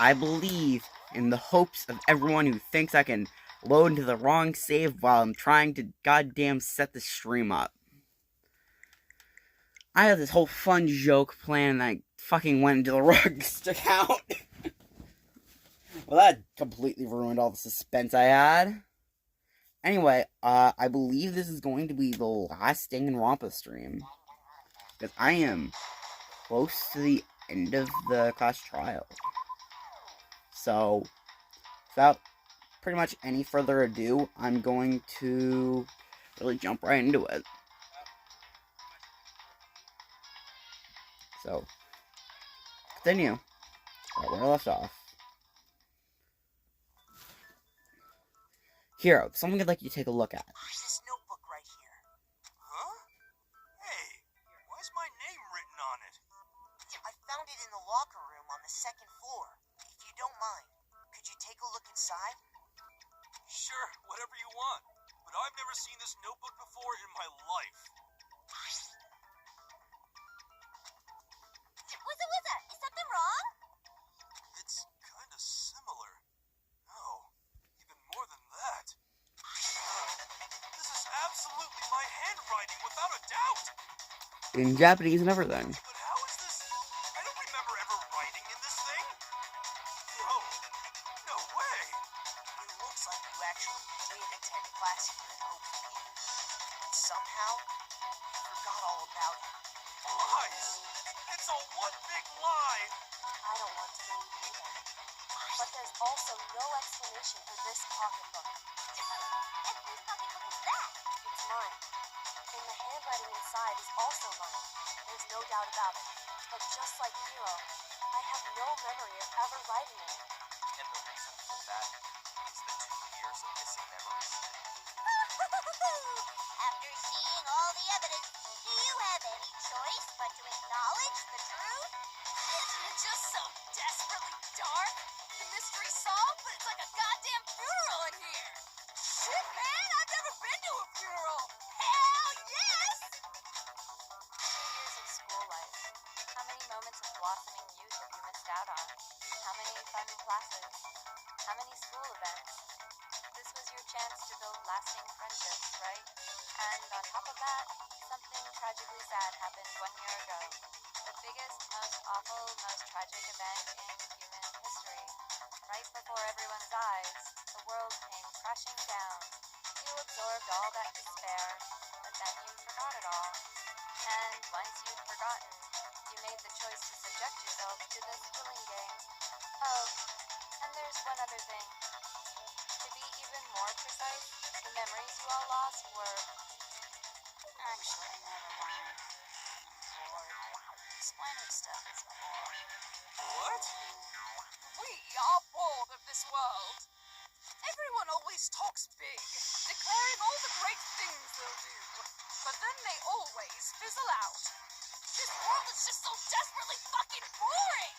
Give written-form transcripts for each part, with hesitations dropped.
I believe in the hopes of everyone who thinks I can load into the wrong save while I'm trying to goddamn set the stream up. I had this whole fun joke plan and I fucking went into the wrong account. Well, that completely ruined all the suspense I had. Anyway, I believe this is going to be the last Danganronpa stream. Because I am close to the end of the class trial. So, without pretty much any further ado, I'm going to really jump right into it. So, continue. Right where I left off. Hero, something I'd like you to take a look at. This notebook right here. Huh? Hey, why's my name written on it? I found it in the locker room on the second floor. If you don't mind, could you take a look inside? Sure, whatever you want. But I've never seen this notebook before in my life. What's that? Is something wrong? It's kinda similar. No, even more than that. This is absolutely my handwriting, without a doubt. In Japanese and everything. But how is this? I don't remember ever writing in this thing. No, no way. It looks like you actually did attend class here at OP. And somehow, you forgot all about it. Lies! It's a one big lie! I don't want to believe either. But there's also no explanation for this pocketbook. And whose pocketbook is that? It's mine. And the handwriting inside is also mine. There's no doubt about it. But just like Hiro, I have no memory of ever writing in it. And the reason for that is the 2 years of missing memories. After seeing all the evidence, do you have any choice but to acknowledge the truth? Isn't it just so desperately dark? The mystery solved, but it's like a goddamn funeral in here. Shit, man, I've never been to a funeral. Hell yes! 2 years of school life. How many moments of blossoming youth have you missed out on? How many fun classes? How many school events? This was your chance to build lasting friendships, right? And on top of that, something tragically sad happened 1 year ago. The biggest, most awful, most tragic event in human history. Right before everyone's eyes, the world came crashing down. You absorbed all that despair, but then you forgot it all. And once you'd forgotten, you made the choice to subject yourself to this thrilling game. Oh, and there's one other thing. To be even more precise, the memories you all lost were... Actually, never mind. Explaining stuff is boring. What? We are bored of this world. Everyone always talks big, declaring all the great things they'll do. But then they always fizzle out. This world is just so desperately fucking boring!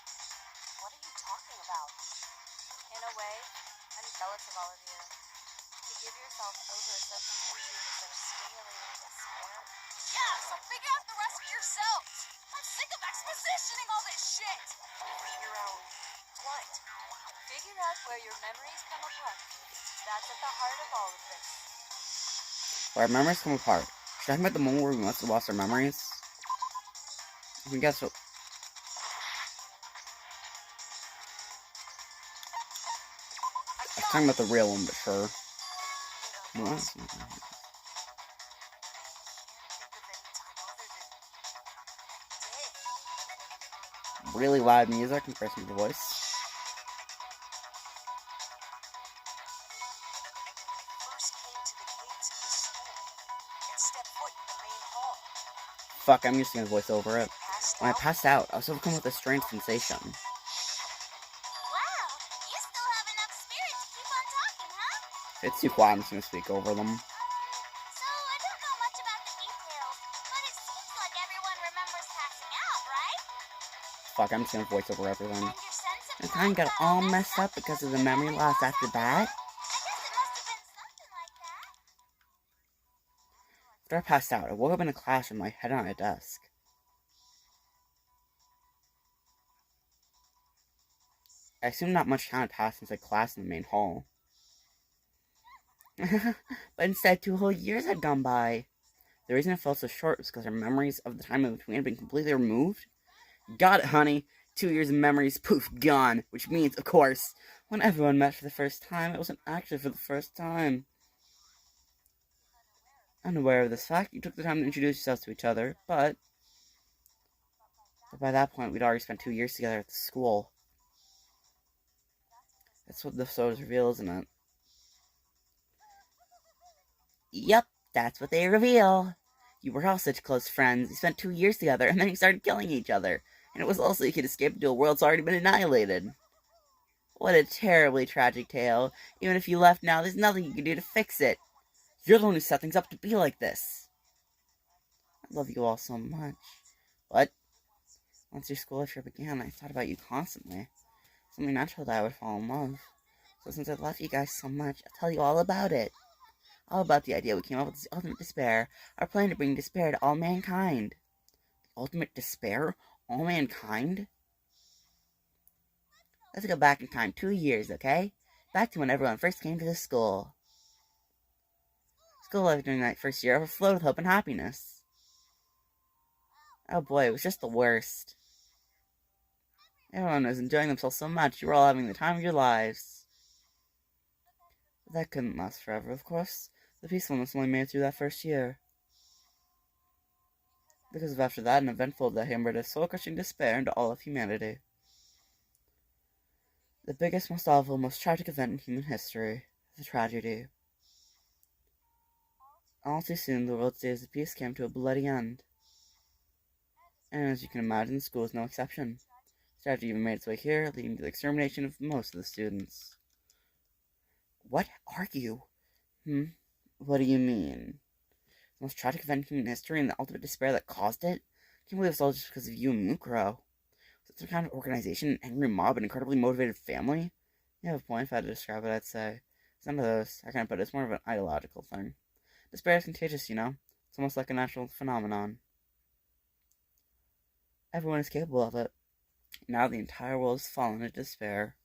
What are you talking about? In a way, I'm jealous of all of you. To give yourself over so completely to such stimulating despair. Yeah, so figure out the rest yourselves. I'm sick of expositioning all this shit. Figure out what? Figure out where your memories come apart. That's at the heart of all of this. Where memories come apart. Should I talk about the moment where we must have lost our memories? I can guess what. I was talking about the real one, but sure. What? Really loud music and pressing the voice. First came to the gates of the school and stepped foot in the main hall. Fuck, I'm just gonna voice over it. Passed When I out. passed out, I was overcome with a strange sensation. Wow, you still have enough spirit to keep on talking, huh? If it's too quiet, I'm just gonna speak over them. So I don't know much about the details, but it seems like everyone remembers passing out, right? Fuck, I'm just gonna voice over everything. And your sense of And time got all messed up because of the memory loss after that. I guess it must have been something like that. After I passed out, I woke up in a class with my head on a desk. I assume not much time had passed since class in the main hall. But instead, 2 whole years had gone by. The reason it felt so short was because our memories of the time in between had been completely removed. Got it, honey. 2 years of memories, poof, gone. Which means, of course, when everyone met for the first time, it wasn't actually for the first time. Unaware of this fact, you took the time to introduce yourselves to each other, but by that point, we'd already spent 2 years together at the school. That's what the photos reveal, isn't it? Yep, that's what they reveal. You were all such close friends. You spent 2 years together, and then you started killing each other. And it was all so you could escape into a world that's already been annihilated. What a terribly tragic tale. Even if you left now, there's nothing you can do to fix it. You're the one who set things up to be like this. I love you all so much. What? Once your school trip began, I thought about you constantly. It's only natural that I would fall in love. So since I love you guys so much, I'll tell you all about it. All about the idea we came up with, the ultimate despair, our plan to bring despair to all mankind. The ultimate despair? All mankind? Let's go back in time 2 years, okay? Back to when everyone first came to the school. School life during that first year overflowed with hope and happiness. Oh boy, it was just the worst. Everyone was enjoying themselves so much, you were all having the time of your lives. But that couldn't last forever, of course. The peacefulness only made it through that first year. Because of after that, an eventful that hammered a soul-crushing despair into all of humanity. The biggest, most awful, most tragic event in human history. The tragedy. All too soon, the world's days of peace came to a bloody end. And as you can imagine, school was no exception. The tragedy even made its way here, leading to the extermination of most of the students. What are you? What do you mean? The most tragic event in human history and the ultimate despair that caused it? I can't believe it's all just because of you and Mukuro. Was it some kind of organization, an angry mob, an incredibly motivated family? You have a point. If I had to describe it, I'd say it's none of those. I can't put it. It's more of an ideological thing. Despair is contagious, you know? It's almost like a natural phenomenon. Everyone is capable of it. Now the entire world has fallen into despair.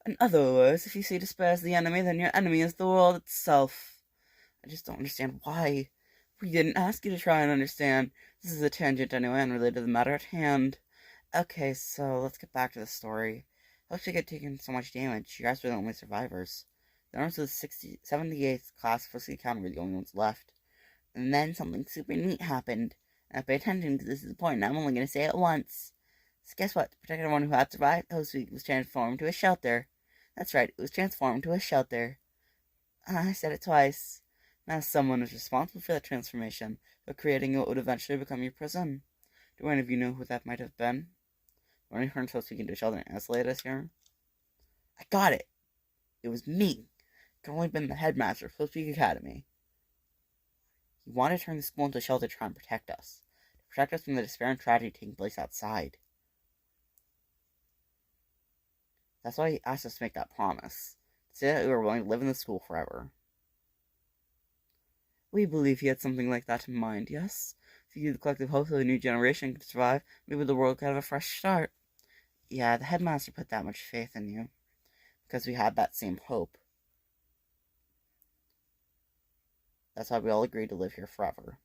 In other words, if you see despair as the enemy, then your enemy is the world itself. I just don't understand why. We didn't ask you to try and understand. This is a tangent anyway, unrelated to the matter at hand. Okay, so let's get back to the story. How did you get taken so much damage? You guys were the only survivors. The members of the 78th class of First Academy were the only ones left. And then something super neat happened. And pay attention because this is the point, and I'm only going to say it once. So guess what? To protect everyone who had survived, Host Week was transformed to a shelter. That's right, it was transformed to a shelter. I said it twice. Now someone is responsible for that transformation, but creating what would eventually become your prison. Do any of you know who that might have been? When we turned Host Week into a shelter and isolated us here? I got it! It was me. I've only been the headmaster of Host Week Academy. He wanted to turn the school into a shelter to try and protect us. To protect us from the despair and tragedy taking place outside. That's why he asked us to make that promise. To say that we were willing to live in the school forever. We believe he had something like that in mind, yes? If you the collective hope that a new generation could survive, maybe the world could have a fresh start. Yeah, the headmaster put that much faith in you. Because we had that same hope. That's why we all agreed to live here forever.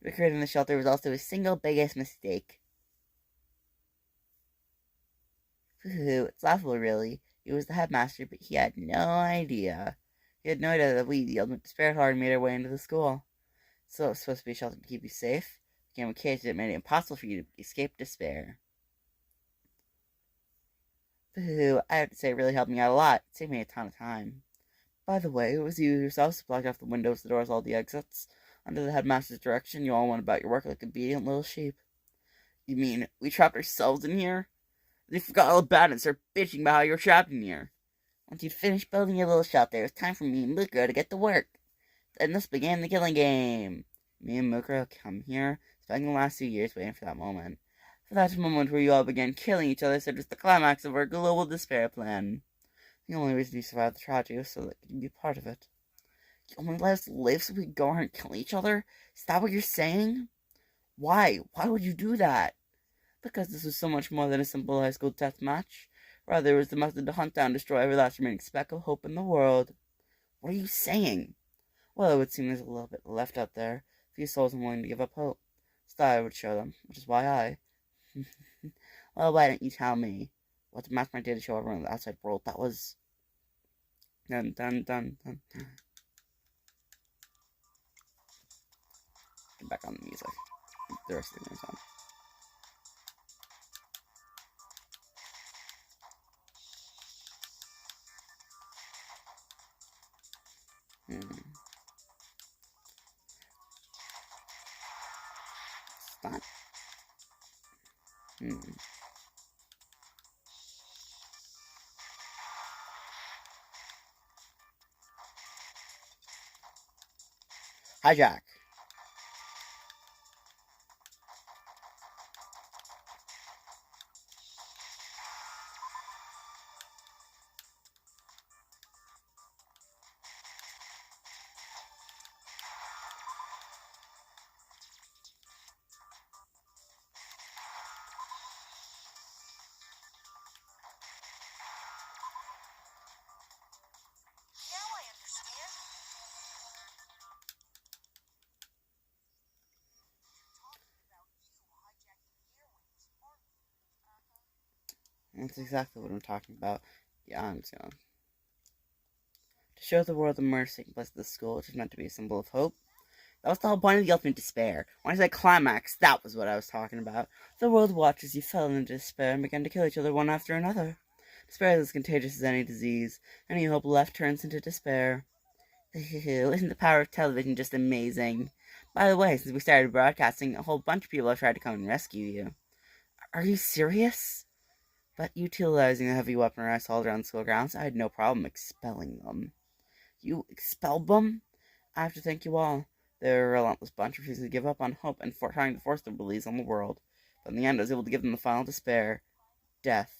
But creating the shelter was also his single biggest mistake. It's laughable, really. He was the headmaster, but he had no idea. He had no idea that we, the ultimate despair hard, made our way into the school. So it was supposed to be a shelter to keep you safe. It became a cage that made it impossible for you to escape despair. I have to say, it really helped me out a lot. It saved me a ton of time. By the way, it was you yourselves who blocked off the windows, the doors, all the exits. Under the headmaster's direction, you all went about your work like obedient little sheep. You mean, we trapped ourselves in here? They forgot all about it and started bitching about how you were trapped in here. Once you'd finished building your little shelter, it was time for me and Mukuro to get to work. Then thus began the killing game. Me and Mukuro come here, spending the last 2 years waiting for that moment. For that moment where you all began killing each other, so it was the climax of our global despair plan. The only reason you survived the tragedy was so that you could be part of it. You only let us live so we could go around and kill each other? Is that what you're saying? Why? Why would you do that? Because this was so much more than a simple high school death match. Rather, it was the method to hunt down and destroy every last remaining speck of hope in the world. What are you saying? Well, it would seem there's a little bit left out there. Few souls unwilling to give up hope. Star would show them, which is why I... Well, why didn't you tell me? What the mastermind did to show everyone in the outside world, that was... Dun dun dun dun. Get back on the music. The rest of the game's on. Stop. Hijack. Now I understand. That's exactly what I'm talking about. Yeah, I'm just gonna... To show the world the murder taking place at the school, which is meant to be a symbol of hope. That was the whole point of the ultimate despair. When I said climax, that was what I was talking about. The world watched as you fell into despair and began to kill each other one after another. Despair is as contagious as any disease. Any hope left turns into despair. Isn't the power of television just amazing? By the way, since we started broadcasting, a whole bunch of people have tried to come and rescue you. Are you serious? But utilizing the heavy weaponry I saw around school grounds, I had no problem expelling them. You expelled them? I have to thank you all. They're a relentless bunch, refusing to give up on hope and trying to force their beliefs on the world. But in the end, I was able to give them the final despair. Death.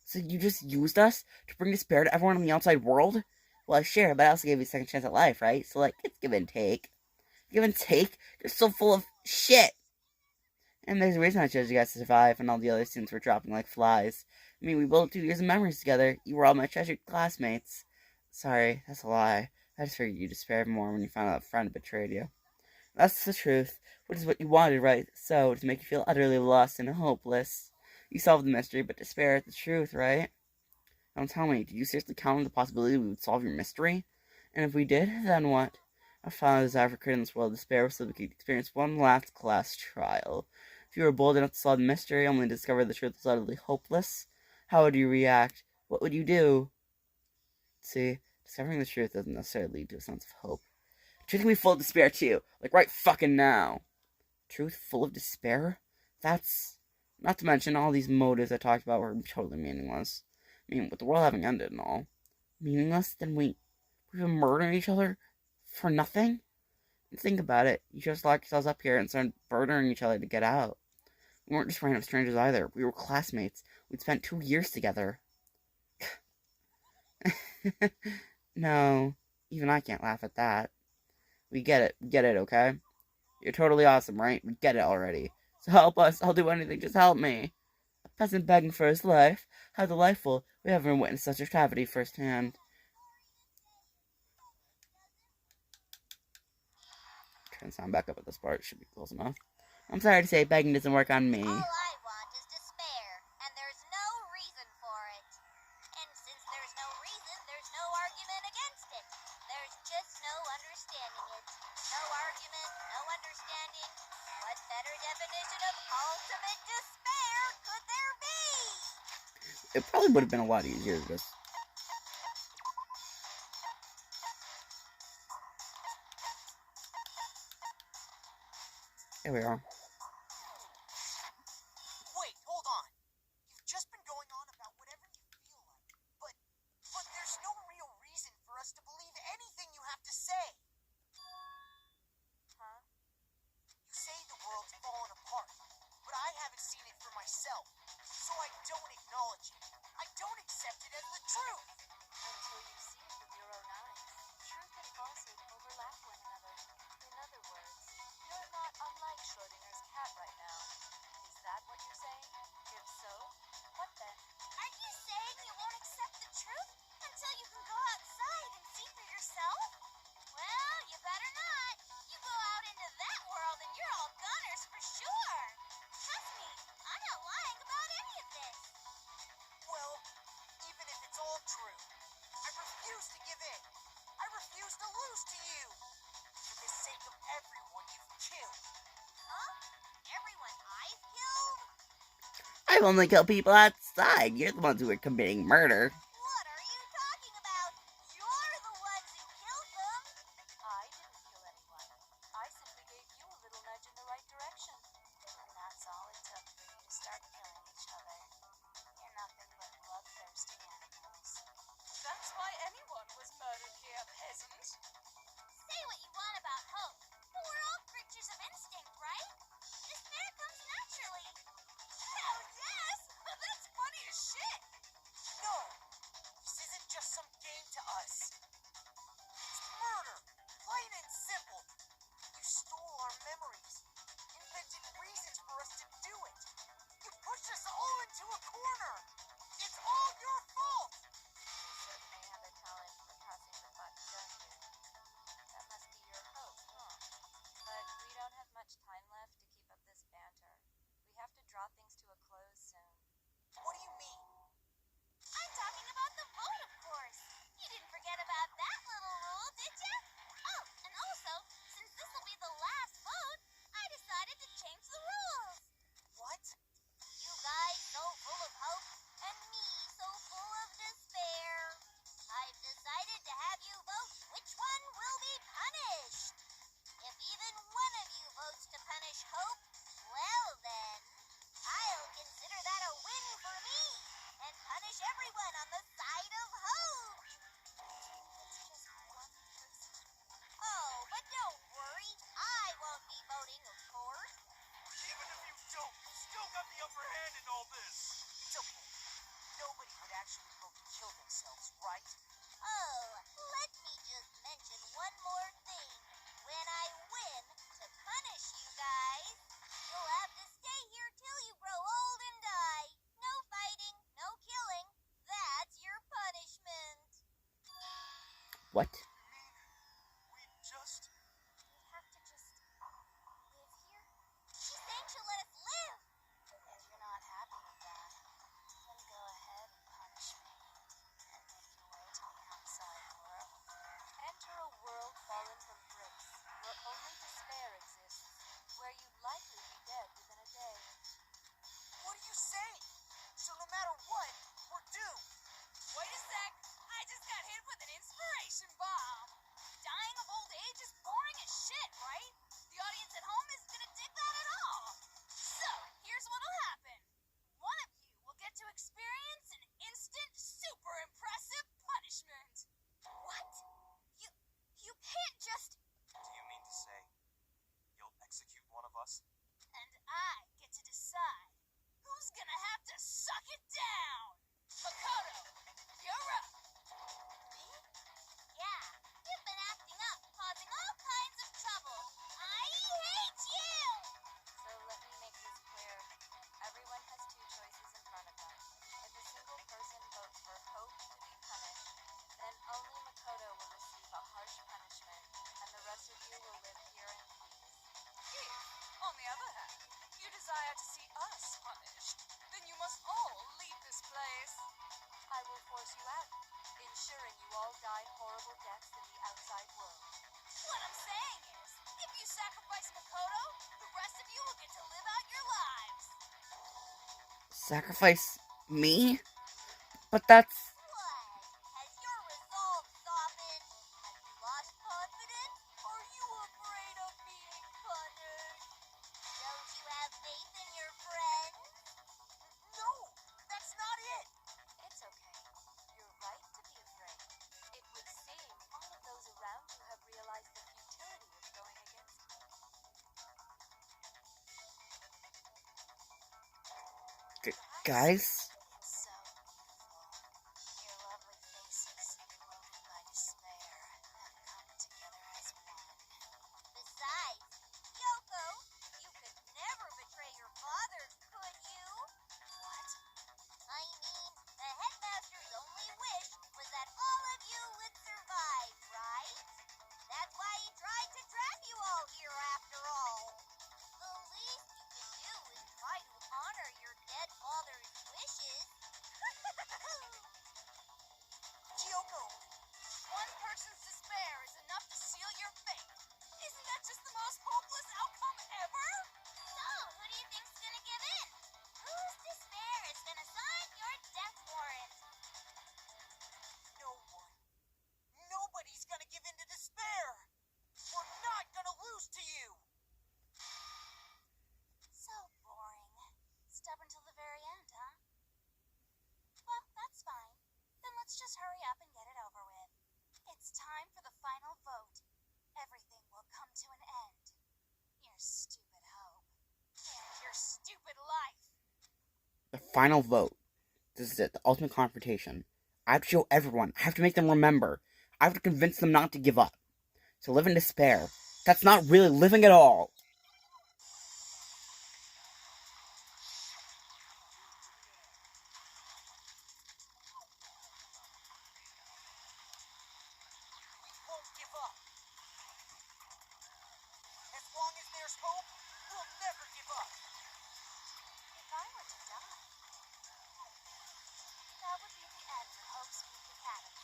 So you just used us to bring despair to everyone in the outside world? Well, sure, but I also gave you a second chance at life, right? So, it's give and take. Give and take? You're so full of shit! And there's a reason I chose you guys to survive, and all the other students were dropping like flies. I mean, we built 2 years of memories together. You were all my treasured classmates. Sorry, that's a lie. I just figured you'd despair more when you found out a friend betrayed you. That's the truth, which is what you wanted, right? So, to make you feel utterly lost and hopeless. You solved the mystery, but despair at the truth, right? Don't tell me, did you seriously count on the possibility we would solve your mystery? And if we did, then what? I found a desire for creating this world of despair so we could experience one last class trial. If you were bold enough to solve the mystery, only to discover the truth was utterly hopeless, how would you react? What would you do? See, discovering the truth doesn't necessarily lead to a sense of hope. Truth can be full of despair too, like right fucking now. Truth full of despair? That's... Not to mention, all these motives I talked about were totally meaningless. I mean, with the world having ended and all. Meaningless? Then we've been murdering each other for nothing? And think about it. You just locked yourselves up here and started murdering each other to get out. We weren't just random strangers either. We were classmates. We'd spent 2 years together. No, even I can't laugh at that. We get it. We get it, okay? You're totally awesome, right? We get it already. So help us. I'll do anything. Just help me. A peasant begging for his life. How delightful. We haven't witnessed such a tragedy firsthand. Turn the sound back up at this part. Should be close enough. I'm sorry to say, begging doesn't work on me. All I want is despair, and there's no reason for it. And since there's no reason, there's no argument against it. There's just no understanding it. No argument, no understanding. What better definition of ultimate despair could there be? It probably would have been a lot easier to just... Here we are. Wait, hold on. You've just been going on about whatever you feel like. But there's no real reason for us to believe anything you have to say. Huh? You say the world's fallen apart, but I haven't seen it for myself, so I don't acknowledge it. I don't accept it as the truth. Until you see it with your own eyes. Truth and falsehood overlap one another. In other words, you're not unlike Schrodinger's I've only killed people outside. You're the ones who are committing murder. What are you talking about? You're the ones who killed them. I didn't kill anyone. I simply gave you a little nudge in the right direction. And that's all it took for you to start killing each other. You're nothing but bloodthirsty animals. That's why anyone was murdered here, peasant. Say what you want about hope, but we're all creatures of instinct, right? Despair comes naturally. Hell yes! That's funny as shit! No! This isn't just some game to us. It's murder! Plain and simple. You stole our memories. Invented reasons for us to do it. You pushed us all into a corner. It's all your fault! You certainly have a talent for passing the buck, don't you? That must be your hope, huh? But we don't have much time left to keep up this banter. We have to draw things to a close soon. What do you mean? I'm talking about the vote, of course. You didn't forget about that little rule, did you? Oh, and also, since this will be the last vote, I decided to change the rules. What? You guys so full of hope, and me so full of despair. I've decided to have you vote which one will be punished. If even one of you votes to punish hope, well then, I'll consider that a win for me and punish everyone on the side of hope. It's just one person. Oh, but don't worry, I won't be voting, of course. Even if you don't, you still got the upper hand in all this. It's okay. Nobody would actually vote to kill themselves, right? Oh, let me just mention one more thing. When I win to punish you guys, you'll have to stay here till you grow old and die. No fighting, no killing. That's your punishment. What? You mean we just... We have to just live here? She's saying she'll let us live. If you're not happy with that, then go ahead and punish me and make your way to the outside world. Enter a world fallen from grace, where only despair exists, where you'd likely be dead within a day. What are you saying? So no matter what, we're doomed. Wait a sec! I just got hit with an inspiration bomb! Dying of old age is boring as shit, right? The audience at home isn't gonna dig that at all! So, here's what'll happen. One of you will get to experience an instant, super impressive punishment! What? You can't just... Do you mean to say you'll execute one of us? And I get to decide who's gonna have to suck it down! Makoto, you're up! Me? Yeah, you've been acting up, causing all kinds of trouble. I hate you! So let me make this clear. Everyone has two choices in front of them. If a single person votes for hope to be punished, then only Makoto will receive a harsh punishment, and the rest of you will live here in peace. If, on the other hand, you desire to see us punished, then you must all leave this place. I will force you out, ensuring you all die horrible deaths in the outside world. What I'm saying is, if you sacrifice Makoto, the rest of you will get to live out your lives. Sacrifice me? But that's... What? Has your resolve softened? Have you lost confidence? Are you afraid of being punished? Don't you have faith in your friends? No, that's not it. It's okay. You're right to be afraid. It would seem all of those around you have realized the futility of going against me. Guys? It's so beautiful. Your lovely faces, loaded by despair, have come together as one. Besides, Yoko, you could never betray your father, could you? What? I mean, the headmaster's only wish was that all of you would survive, right? That's why he tried to trap you all here after all. The least you can do is try to honor your dead father's wishes. final vote. This is it, the ultimate confrontation. I have to show everyone. I have to make them remember. I have to convince them not to give up. To live in despair. That's not really living at all. We won't give up. As long as there's hope, we'll never give up. If I were to die, that would be the end of Hope's Peak Academy.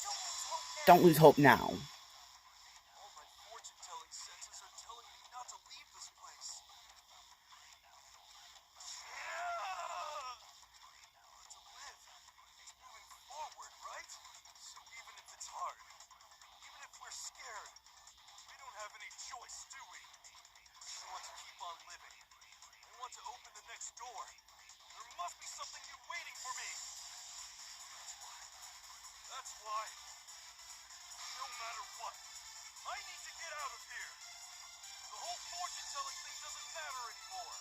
Don't lose hope now. Don't lose hope now. All my fortune-telling senses are telling me not to leave this place. But to live, it's moving forward, right? So even if it's hard, even if we're scared, we don't have any choice, do we? I want to keep on living. I want to open the next door. There must be something new waiting for me. That's why. No matter what, I need to get out of here. The whole fortune-telling thing doesn't matter anymore.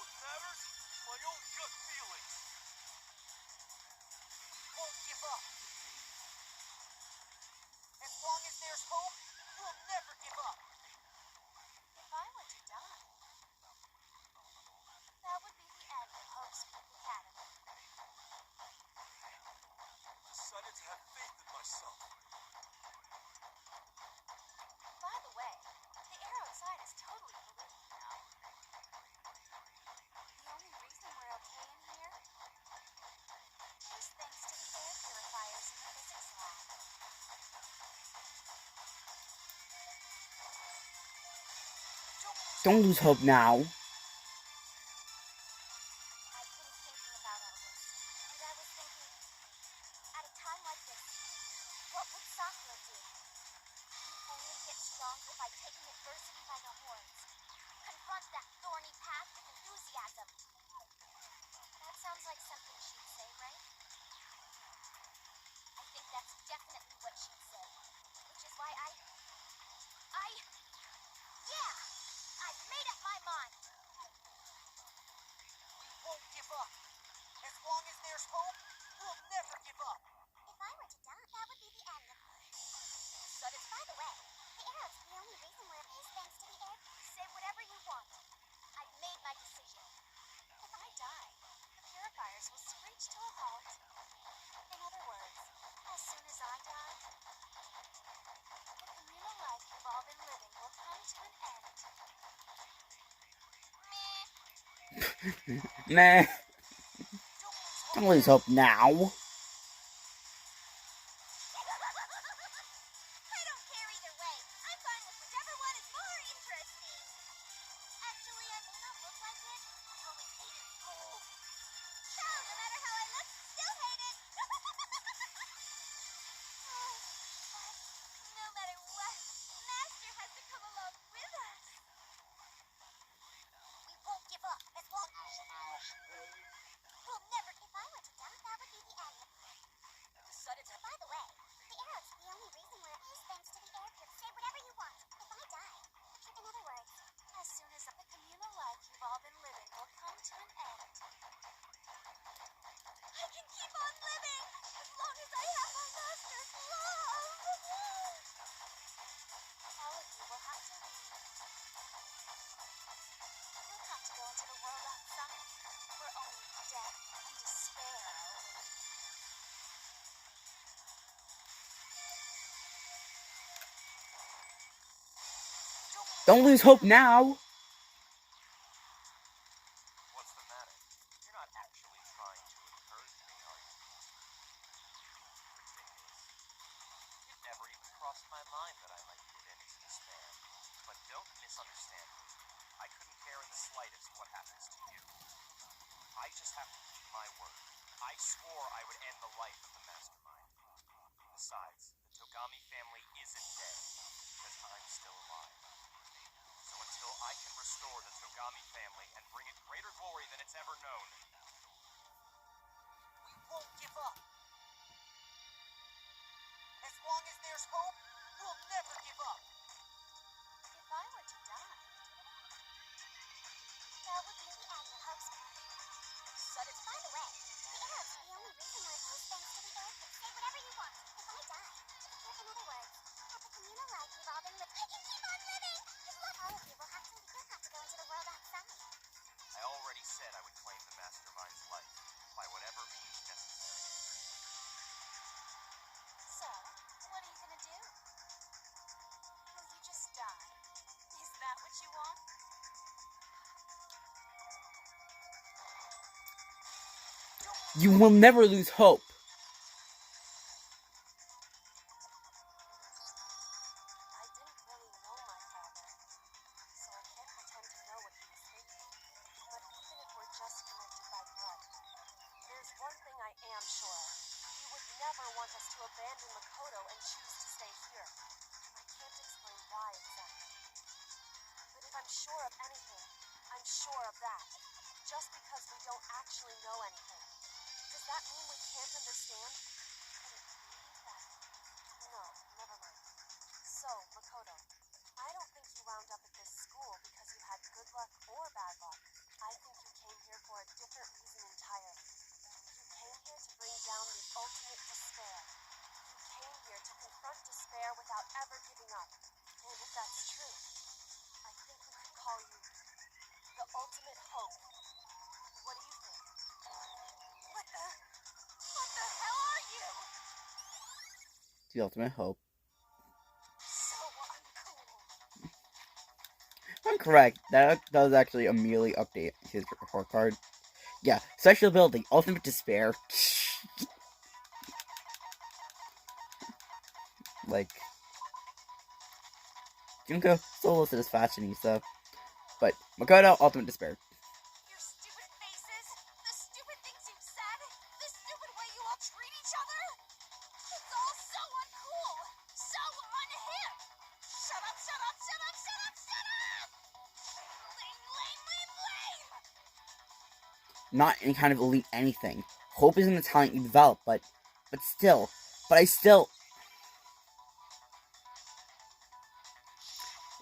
What matters? My own gut feelings. We won't give up. As long as there's hope, we'll never give up. If I were to die, that would be the end of Hope's Peak Academy. I decided to have faith in myself. By the way, the air outside is totally polluted now. The only reason we're okay in here is thanks to the air purifiers in the physics lab. Don't lose hope now. I've been thinking about all this, and I was thinking, at a time like this, what would Sakura do? You only get stronger by taking adversity by the horns. Confront that thorny path with enthusiasm. That sounds like something she'd say, right? I think that's definitely what she'd say, which is why yeah! I've made up my mind! We won't give up. As long as there's hope, we'll never give up. If I were to die, that would be the end of her. By the way, the arrows, the only reason we're is thanks to the air. Say whatever you want. I've made my decision. If I die, the purifiers will screech to a halt. In other words, as soon as I die, the communal life you've all been living will come to an end. Meh. Nah. Don't Don't lose lose hope. hope now. I don't care either way. I'm fine with whichever one is more interesting. Actually, I may not look like it. I always hated school. Hell, no matter how I look, still hate it. Oh, but no matter what, Master has to come along with us. We won't give up as long as we'll never. If I were to die, that would be the end. By the way, the arrows, the only reason we're is thanks to the air purifier. Say whatever you want. If I die, in other words, as soon as the communal life you've all been living will come to an end. I can keep on living as long as I have my master's love. All of you will have to leave. You'll have to go into the world outside, where only death and despair await. Don't lose hope now. What's the matter? You're not actually trying to encourage me, are you? Ridiculous. It never even crossed my mind that I might give in to despair. But don't misunderstand me. I couldn't care in the slightest what happens to you. I just have to keep my word. I swore I would end the life of the mastermind. Besides, the Togami family isn't dead, because I'm still alive. So until I can restore the Togami family and bring it greater glory than it's ever known, we won't give up. As long as there's hope, we'll never give up. If I were to die, You will never lose hope. I didn't really know my father, so I can't pretend to know what he was thinking. But even if we're just connected by blood, there's one thing I am sure of. He would never want us to abandon Makoto and choose to stay here. I can't explain why exactly. But if I'm sure of anything, I'm sure of that. Just because we don't actually know anything. Does that mean we can't understand? Could it be that... No, never mind. So, Makoto, I don't think you wound up at this school because you had good luck or bad luck. I think you came here for a different reason entirely. You came here to bring down the ultimate despair. You came here to confront despair without ever giving up. And if that's true, I think we could call you the ultimate hope. What do you think? What the hell are you? The ultimate hope. So uncool. I'm correct. That does actually immediately update his report card. Yeah, sexual ability, ultimate despair. Like, Junko still listed as fashionista, but Makoto, ultimate despair. Your stupid faces, the stupid things you've said, the stupid way you all treat each other. It's all so uncool, so unhip. Shut up, shut up, shut up, shut up, shut up! Lame, lame, lame, lame! Not any kind of elite anything. Hope isn't the talent you develop, but I still.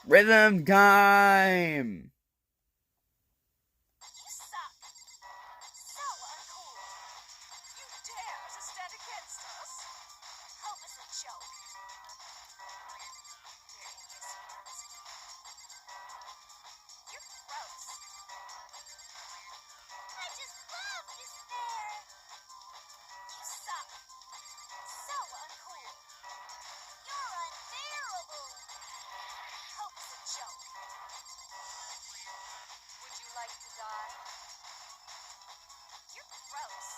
Rhythm time! You suck. So uncool. You dare to stand against us? Hope is a joke. You're gross. I just love despair. You suck. So uncool. You're unbearable. Hope is a joke. Would you like to die? You're gross.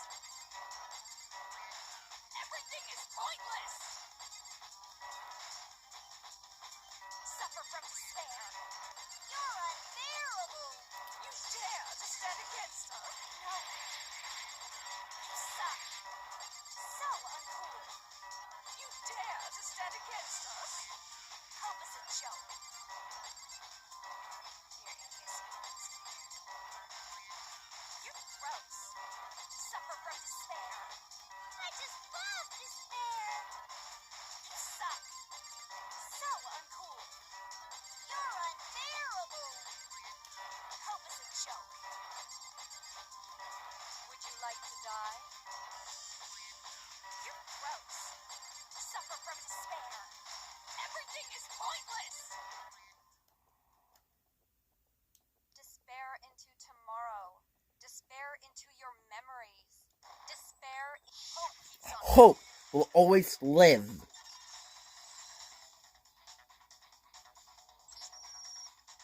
Everything is pointless. Suffer from despair. You're unbearable. You dare to stand against us? No. You suck. So uncool. You dare to stand against us? Hope is a joke. You're idiots. You're gross. Suffer from despair. I just love despair. You suck. So uncool. You're unbearable. Hope is a joke. Would you like to die? You're gross. Suffer from despair. Everything is pointless. Despair into tomorrow. Despair into your memories. Despair. Hope keeps on. Hope will always live.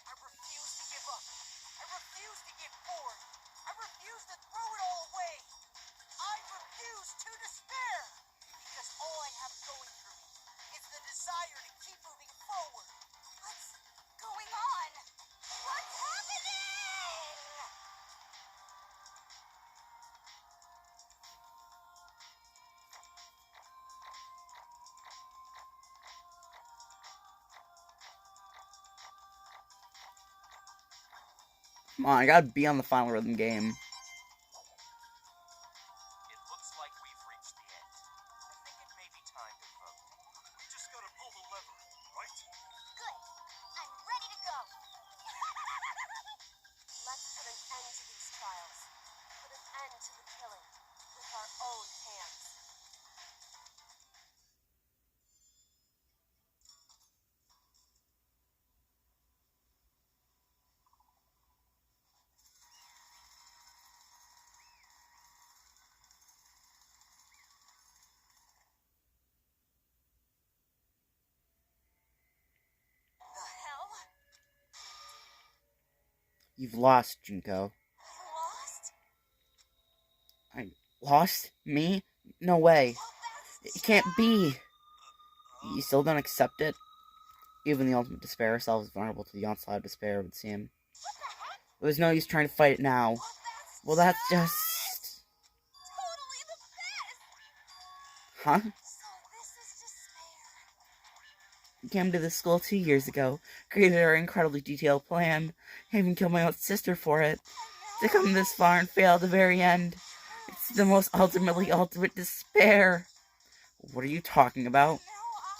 I refuse to give up. I refuse to get bored. I refuse to throw it all away. I refuse to despair. Because all I have going for me is the desire to keep moving forward. What's going on? What's happening? Come on, I gotta be on the final rhythm game. It looks like we've reached the end. I think it may be time to vote. We just gotta pull the lever, right? Good. I'm ready to go. Let's put an end to these trials. Put an end to the killing with our own hands. The hell? You've lost, Junko. Lost? Lost? Me? No way. It can't be. You still don't accept it? Even the ultimate despair self is vulnerable to the onslaught of despair, it would seem. There's no use trying to fight it now. Well, that's just... Totally the best! Huh? So this is despair. I came to this school 2 years ago, created our incredibly detailed plan. I even killed my own sister for it. To come this far and fail at the very end. It's the most ultimate despair. What are you talking about?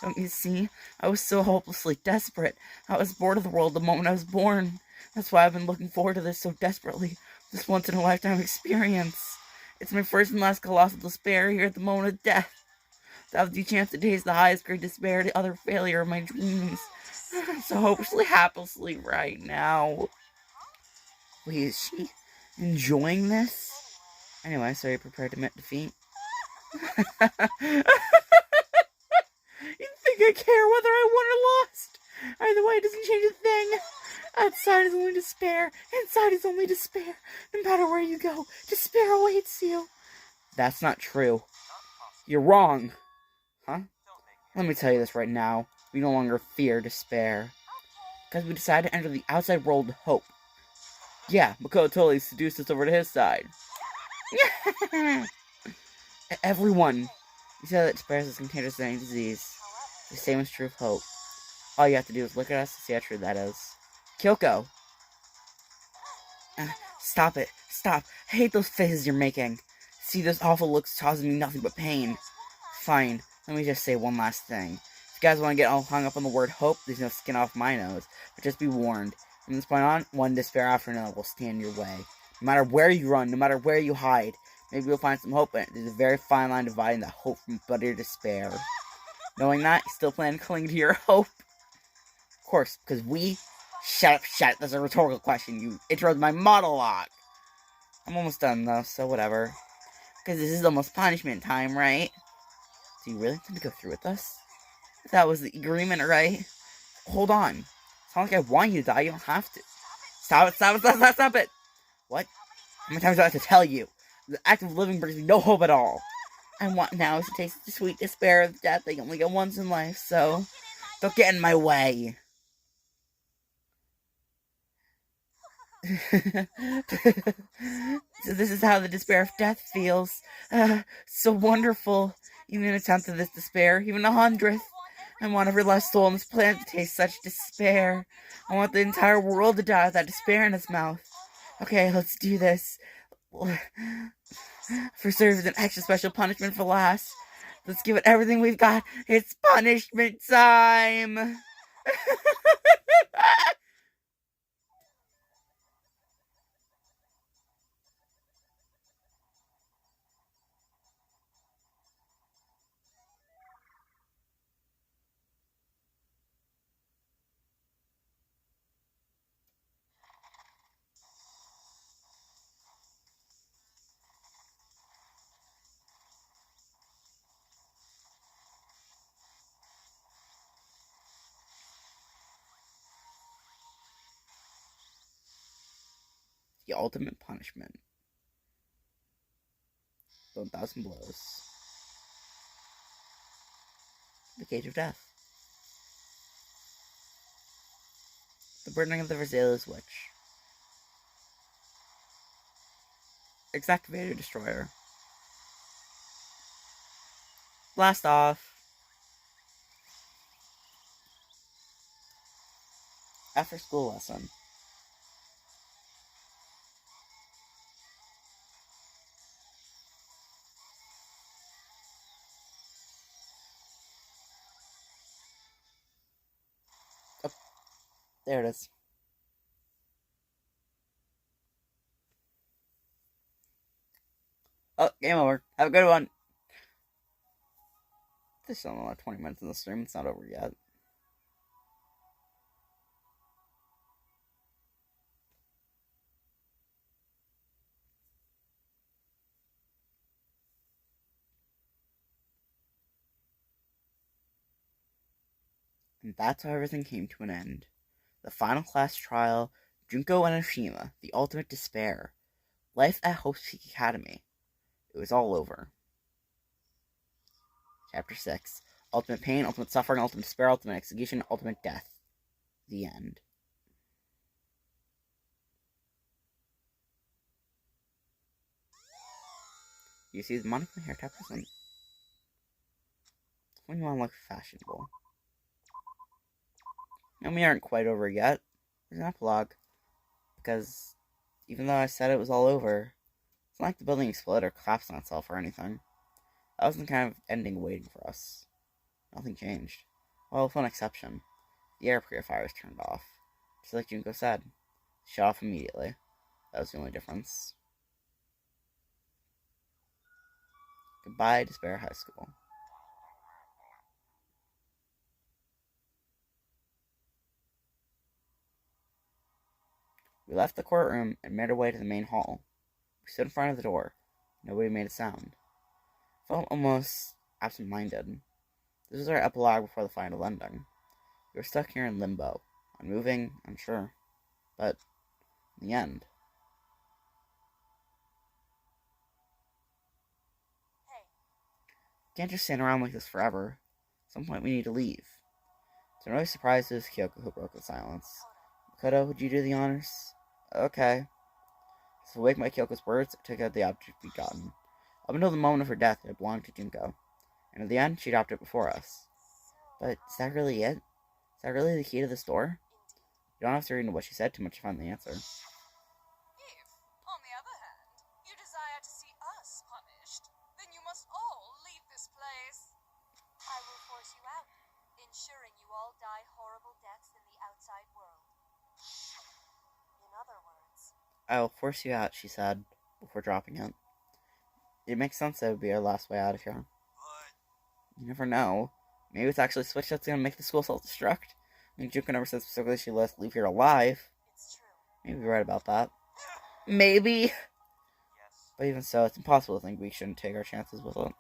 Don't you see? I was so hopelessly desperate. I was bored of the world the moment I was born. That's why I've been looking forward to this so desperately. This once-in-a-lifetime experience. It's my first and last colossal despair here at the moment of death. To have the chance to taste the highest grade despair, the utter failure of my dreams. So hopelessly, haplessly right now. Wait, is she enjoying this? Anyway, so you're prepared to admit defeat? You think I care whether I won or lost? Either way, it doesn't change a thing. Outside is only despair. Inside is only despair. No matter where you go, despair awaits you. That's not true. You're wrong. Huh? Let me tell you this right now. We no longer fear despair. Because we decided to enter the outside world with hope. Yeah, Makoto totally seduced us over to his side. Everyone. You said that despair is contagious as any disease. The same is true of hope. All you have to do is look at us to see how true that is. Kyoko! Stop it. Stop. I hate those faces you're making. See, those awful looks causing me nothing but pain. Fine. Let me just say one last thing. If you guys want to get all hung up on the word hope, there's no skin off my nose. But just be warned. From this point on, one despair after another will stand your way. No matter where you run, no matter where you hide, maybe you'll find some hope in it. There's a very fine line dividing that hope from bitter despair. Knowing that, you still plan to cling to your hope? Of course, because we... Shut up, that's a rhetorical question. You interrupted my monologue. I'm almost done, though, so whatever. Because this is almost punishment time, right? Do you really intend to go through with us? That was the agreement, right? Hold on. It's not like I want you to die, you don't have to. Stop it! What? How many times do I have to tell you? The act of living brings me no hope at all. I want now is to taste the sweet despair of death that you only get once in life, so... Don't get in my way. So this is how the despair of death feels. So wonderful. Even an attempt of this despair, even 100th. I want every last soul on this planet to taste such despair. I want the entire world to die with that despair in its mouth. Okay, let's do this. For serves an extra special punishment for last. Let's give it everything we've got. It's punishment time! The ultimate punishment. 1,000 blows. The cage of death. The burning of the Verzela's witch. Exactivator destroyer. Blast off. After school lesson. Oh, there it is. Oh, game over. Have a good one. There's still another 20 minutes in the stream. It's not over yet. And that's how everything came to an end. The final class trial, Junko Enoshima, the ultimate despair. Life at Hope's Peak Academy. It was all over. Chapter 6. Ultimate pain, ultimate suffering, ultimate despair, ultimate execution, ultimate death. The end. You see the Monica hair tap isn't. When you want to look fashionable. And we aren't quite over yet. There's an epilogue. Because even though I said it was all over, it's not like the building exploded or collapsed on itself or anything. That was the kind of ending waiting for us. Nothing changed. Well, with one exception. The air purifier was turned off. Just like Junko said. Shut off immediately. That was the only difference. Goodbye, Despair High School. We left the courtroom and made our way to the main hall. We stood in front of the door. Nobody made a sound. I felt almost absent-minded. This was our epilogue before the final ending. We were stuck here in limbo. Unmoving, unsure. But, in the end... Hey. Can't just stand around like this forever. At some point we need to leave. To no surprise, it was Kyoko who broke the silence. Makoto, would you do the honors? Okay. So awake by Kyoko's words, I took out the object we'd gotten. Up until the moment of her death, it belonged to Junko. And at the end, she dropped it before us. But is that really it? Is that really the key to this door? You don't have to read into what she said too much to find the answer. If, on the other hand, you desire to see us punished, then you must all leave this place. I will force you out, ensuring you all die horrible deaths in the outside world. In other words, I will force you out, she said, before dropping it. It makes sense that it would be our last way out of here. But You never know. Maybe it's actually a switch that's gonna make the school self-destruct. I mean, Junko never said specifically she let us leave here alive. it's true. Maybe you're right about that. Maybe! yes. But even so, it's impossible to think we shouldn't take our chances with it.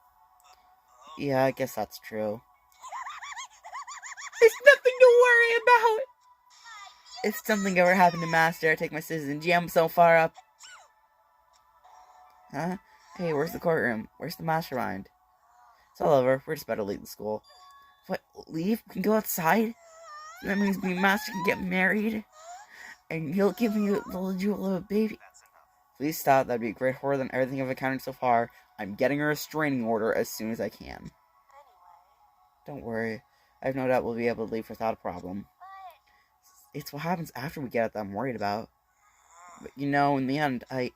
Yeah, I guess that's true. There's nothing to worry about! If something ever happened to Master, I'd take my scissors and jam so far up. Huh? Hey, where's the courtroom? Where's the mastermind? It's all over. We're just about to leave the school. What? Leave? We can go outside? That means me and Master can get married? And he'll give me the little jewel of a baby? That's enough. Please stop. That'd be a great horror than everything I've encountered so far. I'm getting a restraining order as soon as I can. Anyway, Don't worry. I have no doubt we'll be able to leave without a problem. but It's what happens after we get it that I'm worried about. But you know, in the end, I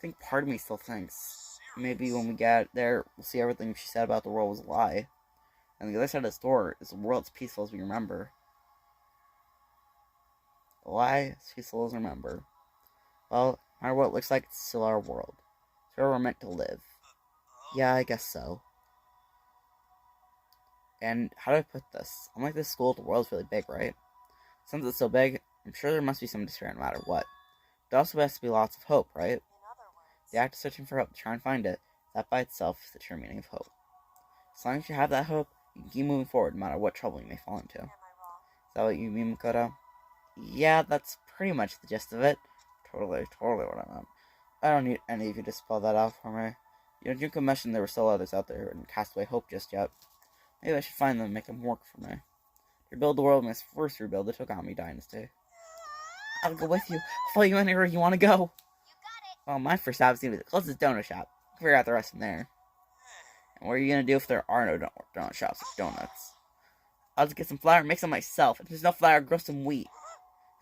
think part of me still thinks maybe when we get there, we'll see everything she said about the world was a lie. And the other side of the store is the world as peaceful as we remember. A lie as peaceful as remember. Well, no matter what it looks like, it's still our world. It's where we're meant to live. Yeah, I guess so. And how do I put this? Unlike this school, the world's really big, right? Since it's so big, I'm sure there must be some despair no matter what. There also has to be lots of hope, right? in other words, The act of searching for hope to try and find it, that by itself is the true meaning of hope. As long as you have that hope, you can keep moving forward no matter what trouble you may fall into. am Is I wrong? that what you mean, Makoto? Yeah, that's pretty much the gist of it. Totally what I meant. I don't need any of you to spell that out for me. You know, Junko mentioned there were still others out there who hadn't cast away hope just yet. Maybe I should find them and make them work for me. To rebuild the world must first rebuild the Togami dynasty. I'll go with you. I'll follow you anywhere you want to go. You got it. Well, my first stop is going to be the closest donut shop. I'll figure out the rest from there. And what are you going to do if there are no donut shops with donuts? I'll just get some flour and make some myself. If there's no flour, grow some wheat.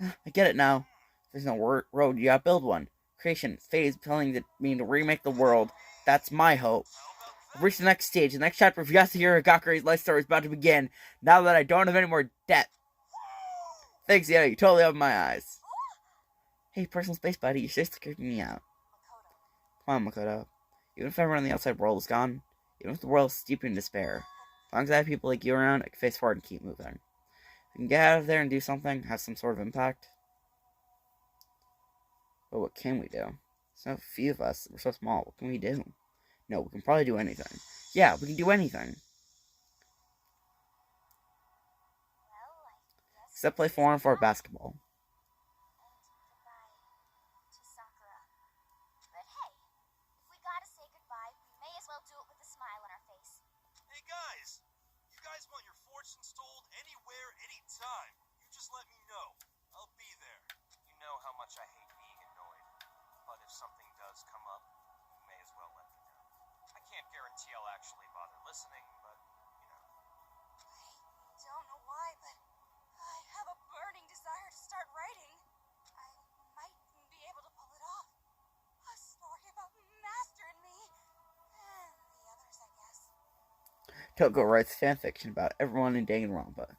I get it now. If there's no road, you gotta build one. Creation, fate is telling me to remake the world. That's my hope. I've reached the next stage. The next chapter of Yasuhiro Hagakure's life story is about to begin. Now that I don't have any more debt. Thanks, yeah, you totally opened my eyes. Hey, personal space buddy, you're seriously creeping me out. Makoto. Come on, Makoto. Even if everyone in the outside world is gone, even if the world is steeped in despair, as long as I have people like you around, I can face forward and keep moving. If we can get out of there and do something, have some sort of impact. But what can we do? There's so few of us. We're so small. What can we do? No, we can probably do anything. Yeah, we can do anything. Well, I guess. Except play 4-on-4 basketball. And goodbye to Sakura. But hey, if we gotta say goodbye, listening, but, you know. I don't know why, but I have a burning desire to start writing. I might be able to pull it off. A story about Master and me. And the others, I guess. Toko writes fanfiction about everyone in Danganronpa.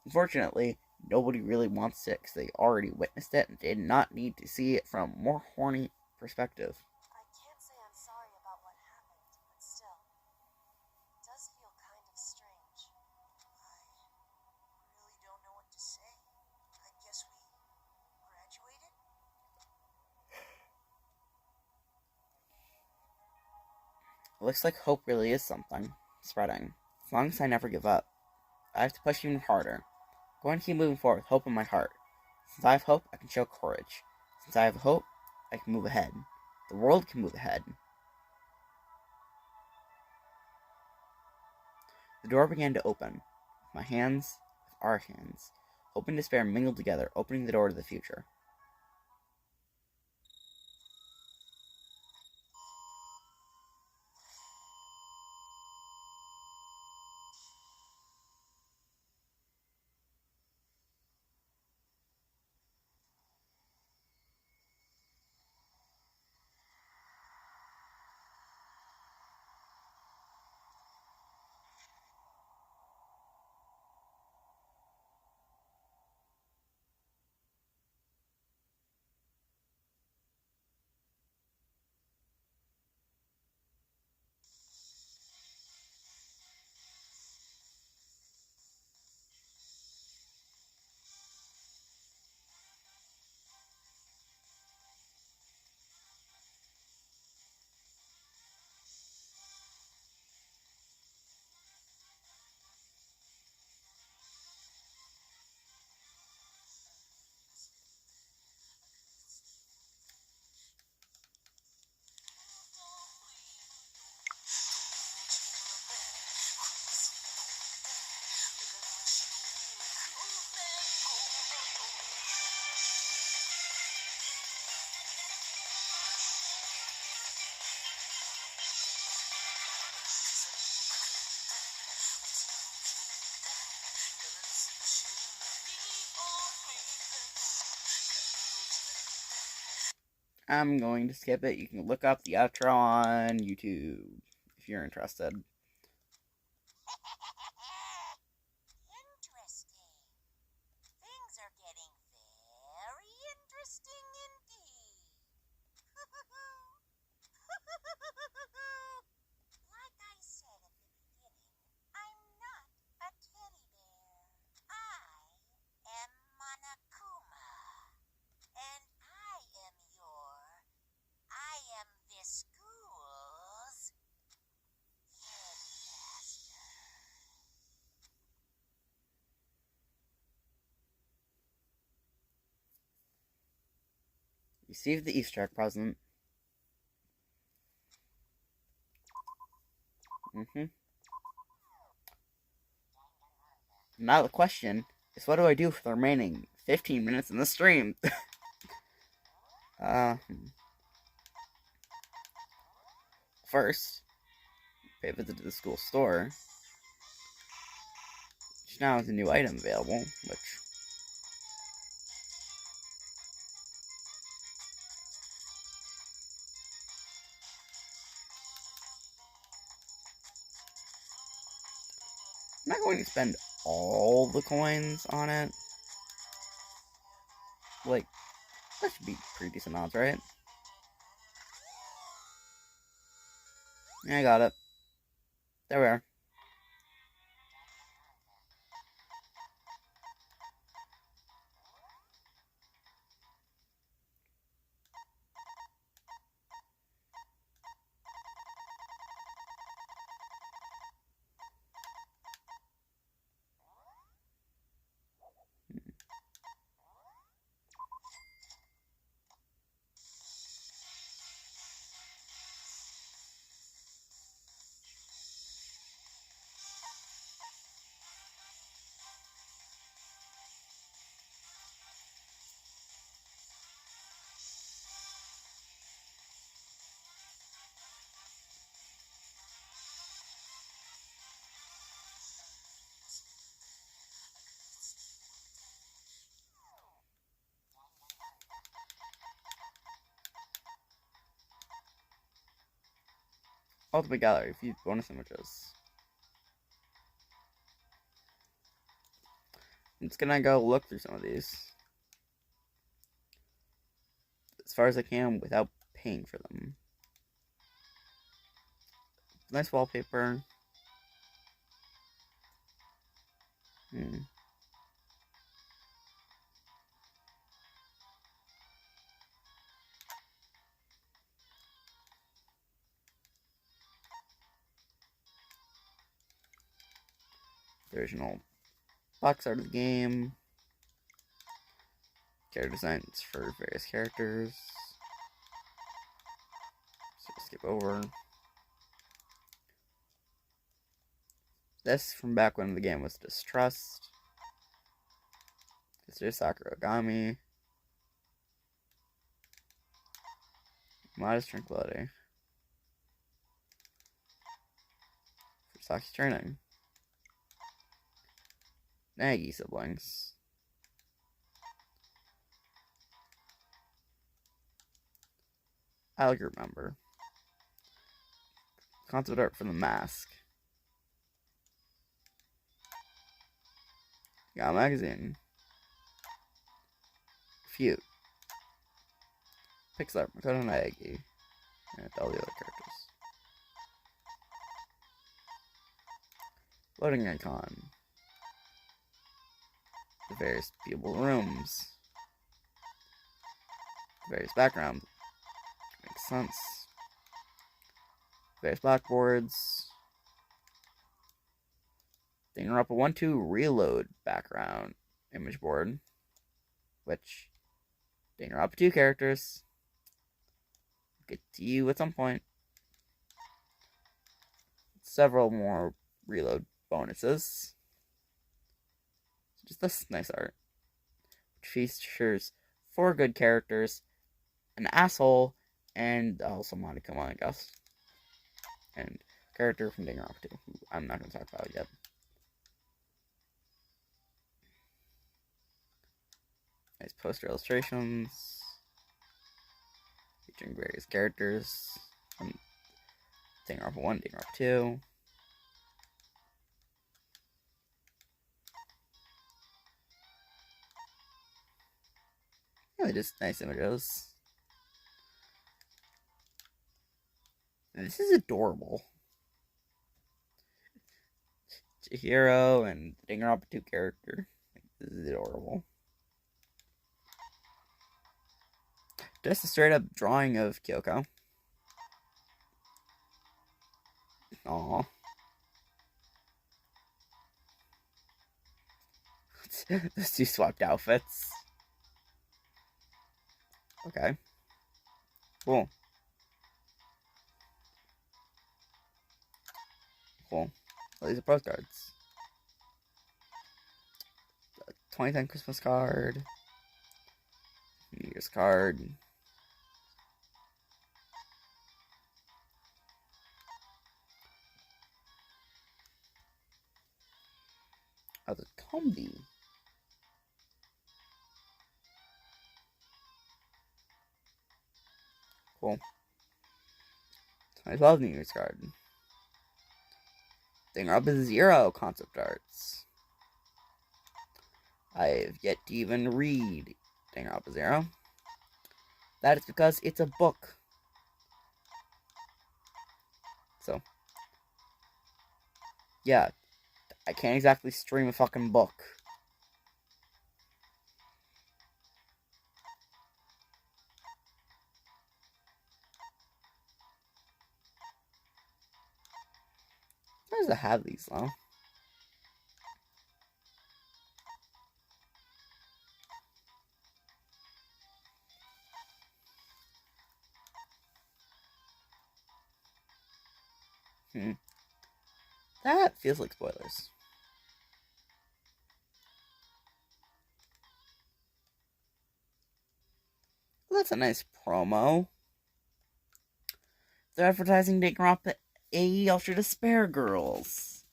Unfortunately, nobody really wants it because they already witnessed it and did not need to see it from a more horny perspective. I can't say I'm sorry about what happened, but still, it does feel kind of strange. I really don't know what to say. I guess we graduated? It looks like hope really is something. Spreading. As long as I never give up. I have to push even harder. I'm going to keep moving forward with hope in my heart. Since I have hope, I can show courage. Since I have hope, I can move ahead. The world can move ahead. The door began to open. With my hands, with our hands. Hope and despair mingled together, opening the door to the future. I'm going to skip it. You can look up the outro on YouTube if you're interested. Interesting. Things are getting very interesting indeed. Like I said at the beginning, I'm not a teddy bear. I am Monokuma. And I am this school's headmaster. Receive the Easter egg present. Now the question is, what do I do for the remaining 15 minutes in the stream? First, pay a visit to the school store, which now has a new item available, which... I'm not going to spend all the coins on it. Like, that should be pretty decent odds, right? Yeah, I got it. There we are. Ultimate Gallery, view bonus images. I'm just gonna go look through some of these as far as I can without paying for them. Nice wallpaper. The original box art of the game. Character designs for various characters. So skip over. This from back when the game was Distrust. This is Sakura Agami. Modest Tranquility. Fursaki's Training. Nagi siblings. Idol group member. Concept art for the mask. Got magazine. Feud. Pixar, Makoto Naegi. And all the other characters. Loading icon. The various viewable rooms. Various backgrounds. Makes sense. Various blackboards. Danganronpa 1-2 Reload background image board. Which Danganronpa 2 characters. Get to you at some point. Several more reload bonuses. Just this nice art. Which features 4 good characters, an asshole, and also Monokuma, I guess. And character from Danganronpa 2, who I'm not going to talk about yet. Nice poster illustrations. Featuring various characters from Danganronpa 1, Danganronpa 2. Really just nice images. And this is adorable. Chihiro and Danganronpa 2 character. This is adorable. Just a straight up drawing of Kyoko. Aww. Those 2 swapped outfits. Okay. Cool. Cool. Well, these are postcards. 2010 Christmas card. New Year's card. Oh, the Tombi. Cool. 2012 New Year's card. Danganronpa 0 concept arts. I've yet to even read Danganronpa 0. That is because it's a book. So, yeah, I can't exactly stream a fucking book. Where does it have these, though? That feels like spoilers. Well, that's a nice promo. They're advertising Danganronpa AE Ultra Despair Girls.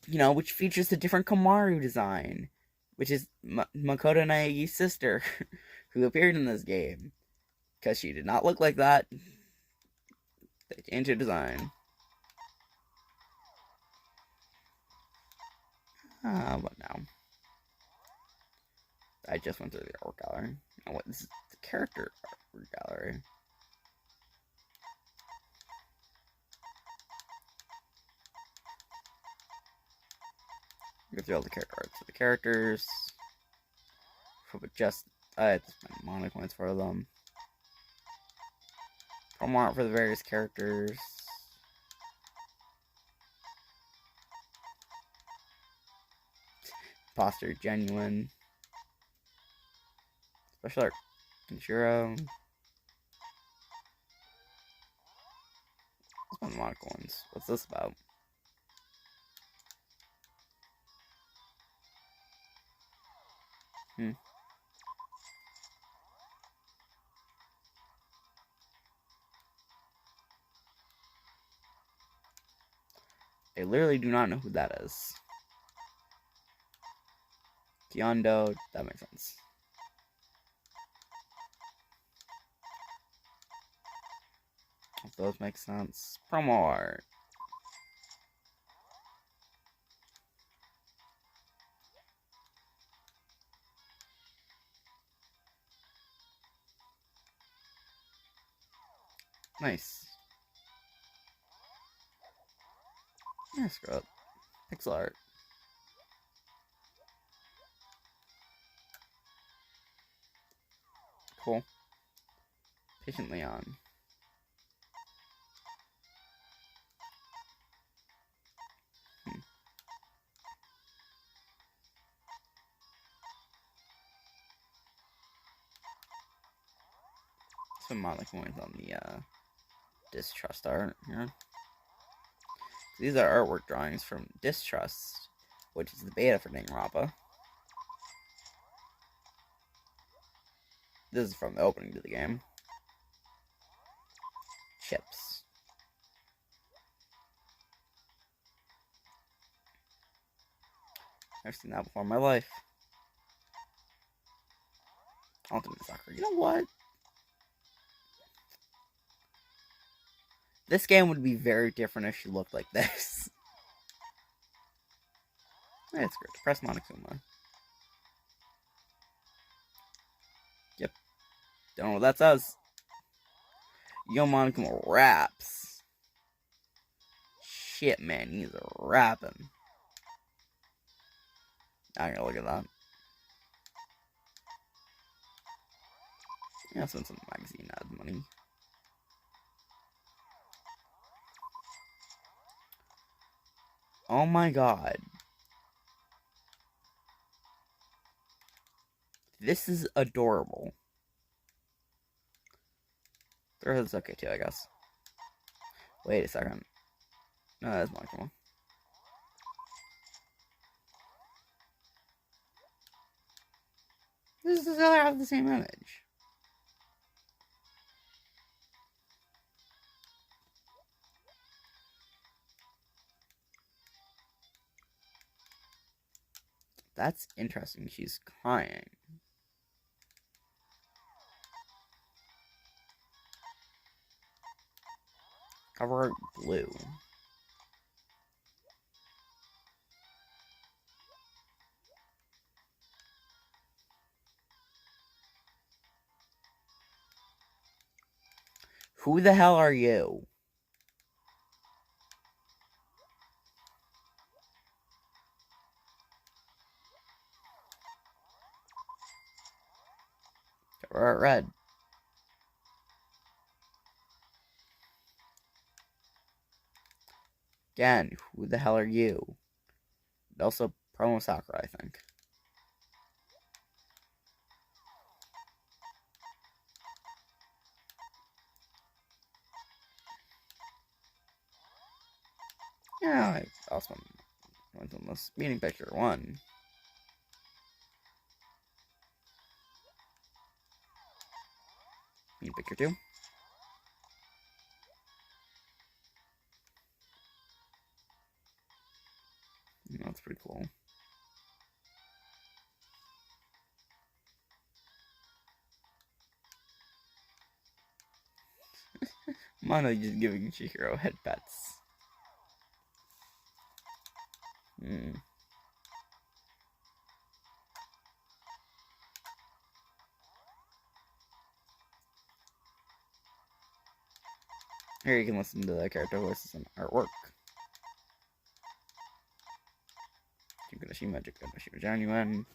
You know, which features a different Komaru design. Which is Makoto Naegi's sister, who appeared in this game. Because she did not look like that. They changed her design. What now? I just went through the art gallery. Oh, what? This is the character art gallery. Go through all the character arts of the characters. But just I had to spend mana coins for them. Promo art for the various characters. Imposter genuine. Special art Kenshiro. Spend mana coins. What's this about? I literally do not know who that is. Kyondo, that makes sense. Those make sense. Promo art. Nice. Yeah, screw it. Pixel art. Cool. Patient Leon. Some mana coins on the Distrust art here. These are artwork drawings from Distrust, which is the beta for Danganronpa. This is from the opening to the game. Chips. Never seen that before in my life. Ultimate Soccer. You know what? This game would be very different if she looked like this. Hey, it's great. Press Monokuma. Yep. Don't know what that says. Yo, Monokuma raps. Shit, man. He's rapping. I gotta look at that. Yeah, spend some magazine ad money. Oh my god. This is adorable. Throw okay too, I guess. Wait a second. No, that's Monokuma. This is the other half of the same image. That's interesting. She's crying. Cover art blue. Who the hell are you? Cover art red. Again, who the hell are you? Also, Promo Sakura, I think. Yeah, I also went on this meeting picture 1. Meeting picture 2. That's pretty cool. Mono just giving Chihiro head pets. Here you can listen to the character voices and artwork. Jukanoshima, Jukanoshima Genuine.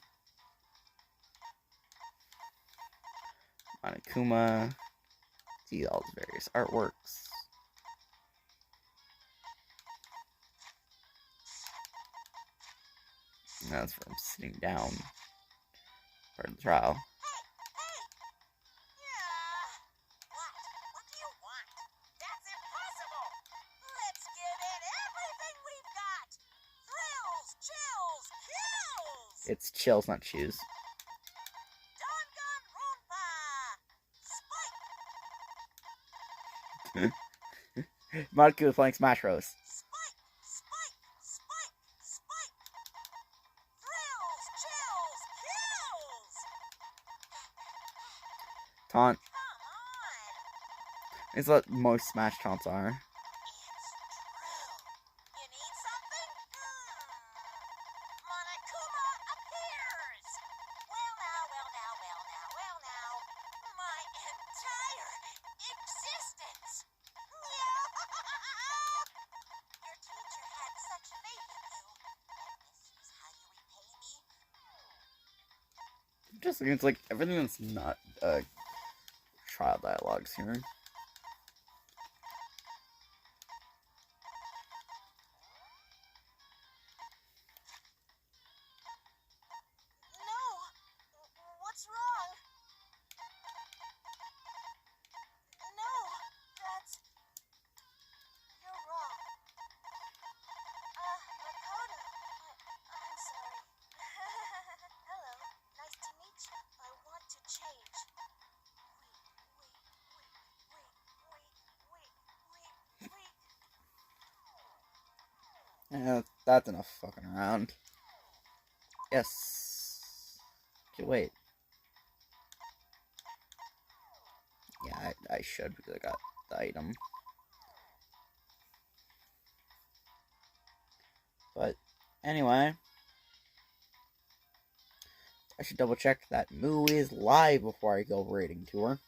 Monokuma. See all the various artworks. And that's from sitting down. Part of the trial. What do you want? That's impossible! Let's give it everything we've got! Thrills, chills, kills! It's chills, not shoes. Danganronpa! Spike! Monokuma is playing Smash Bros. Spike! Spike! Spike! Spike! Thrills, chills, kills! Taunt. Come on! It's what most Smash taunts are. It's true. You need something? Monokuma appears! Well now. My entire existence! Your teacher had such faith in you. And this is how you repay me? Just it's like everything that's not trial dialogues here. No! What's wrong? No! That's... You're wrong. Makoto. I'm sorry. Hello. Nice to meet you. I want to change. Wait. Yeah, that's enough fucking around. Yes. Okay, wait. Yeah, I should because I got the item. But anyway, I should double check that Moo is live before I go raiding to her.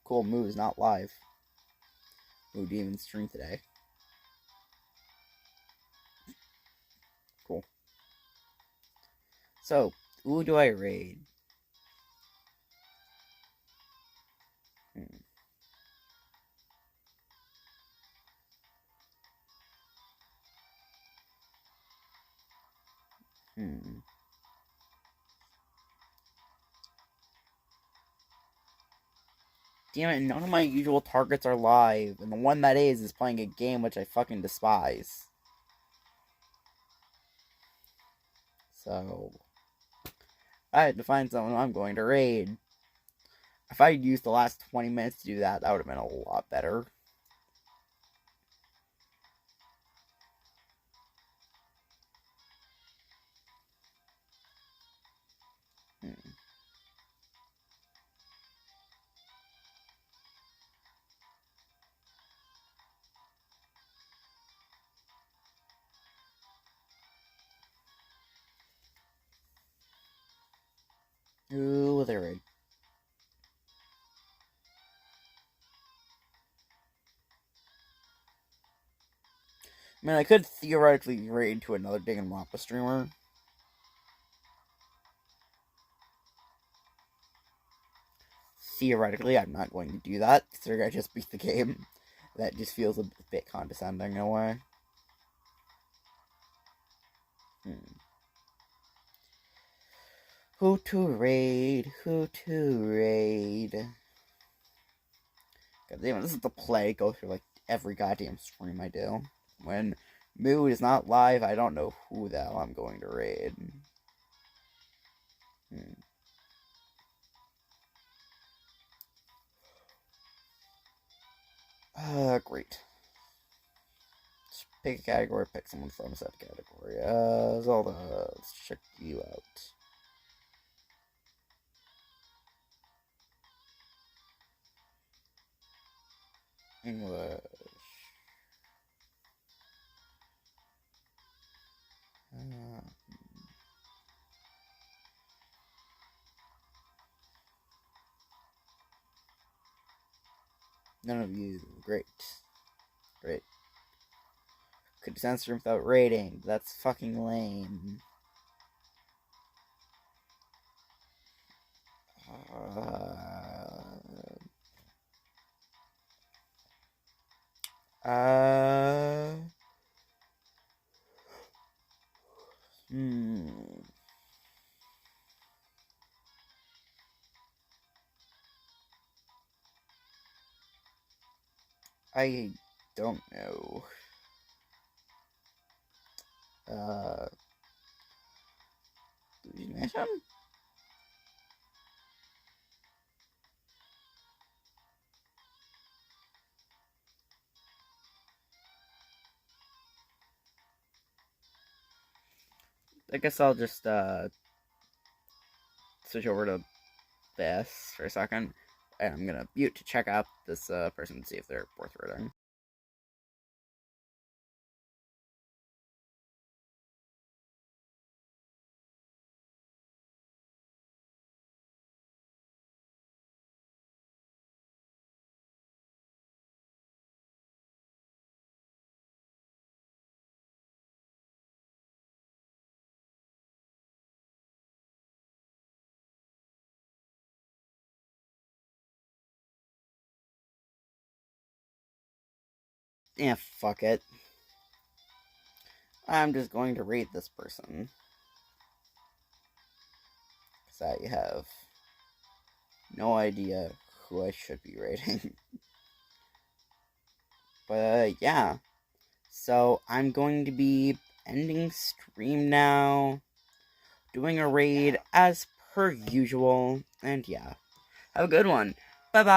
Cool, Moo is not live. Moo didn't even stream today. Cool. So, who do I raid? Damn it, none of my usual targets are live, and the one that is playing a game which I fucking despise. So, I had to find someone I'm going to raid. If I had used the last 20 minutes to do that, that would have been a lot better. Ooh, they're raid. I mean, I could theoretically raid to another Danganronpa streamer. Theoretically, I'm not going to do that, considering I just beat the game. That just feels a bit condescending in a way. Who to raid? God damn it, this is the play I go through like every goddamn stream I do. When Moo is not live, I don't know who the hell I'm going to raid. Great. Just pick a category, pick someone from said category. Zelda, let's check you out. English. None of you. Great. Great. Could censor without rating. That's fucking lame. Hmm. I don't know. Luigi Mansion? I guess I'll just, switch over to this for a second. And I'm gonna mute to check out this, person and see if they're worth rooting. Yeah, fuck it. I'm just going to rate this person. Because I have no idea who I should be rating. But, yeah. So, I'm going to be ending stream now. Doing a raid as per usual. And, yeah. Have a good one. Bye-bye!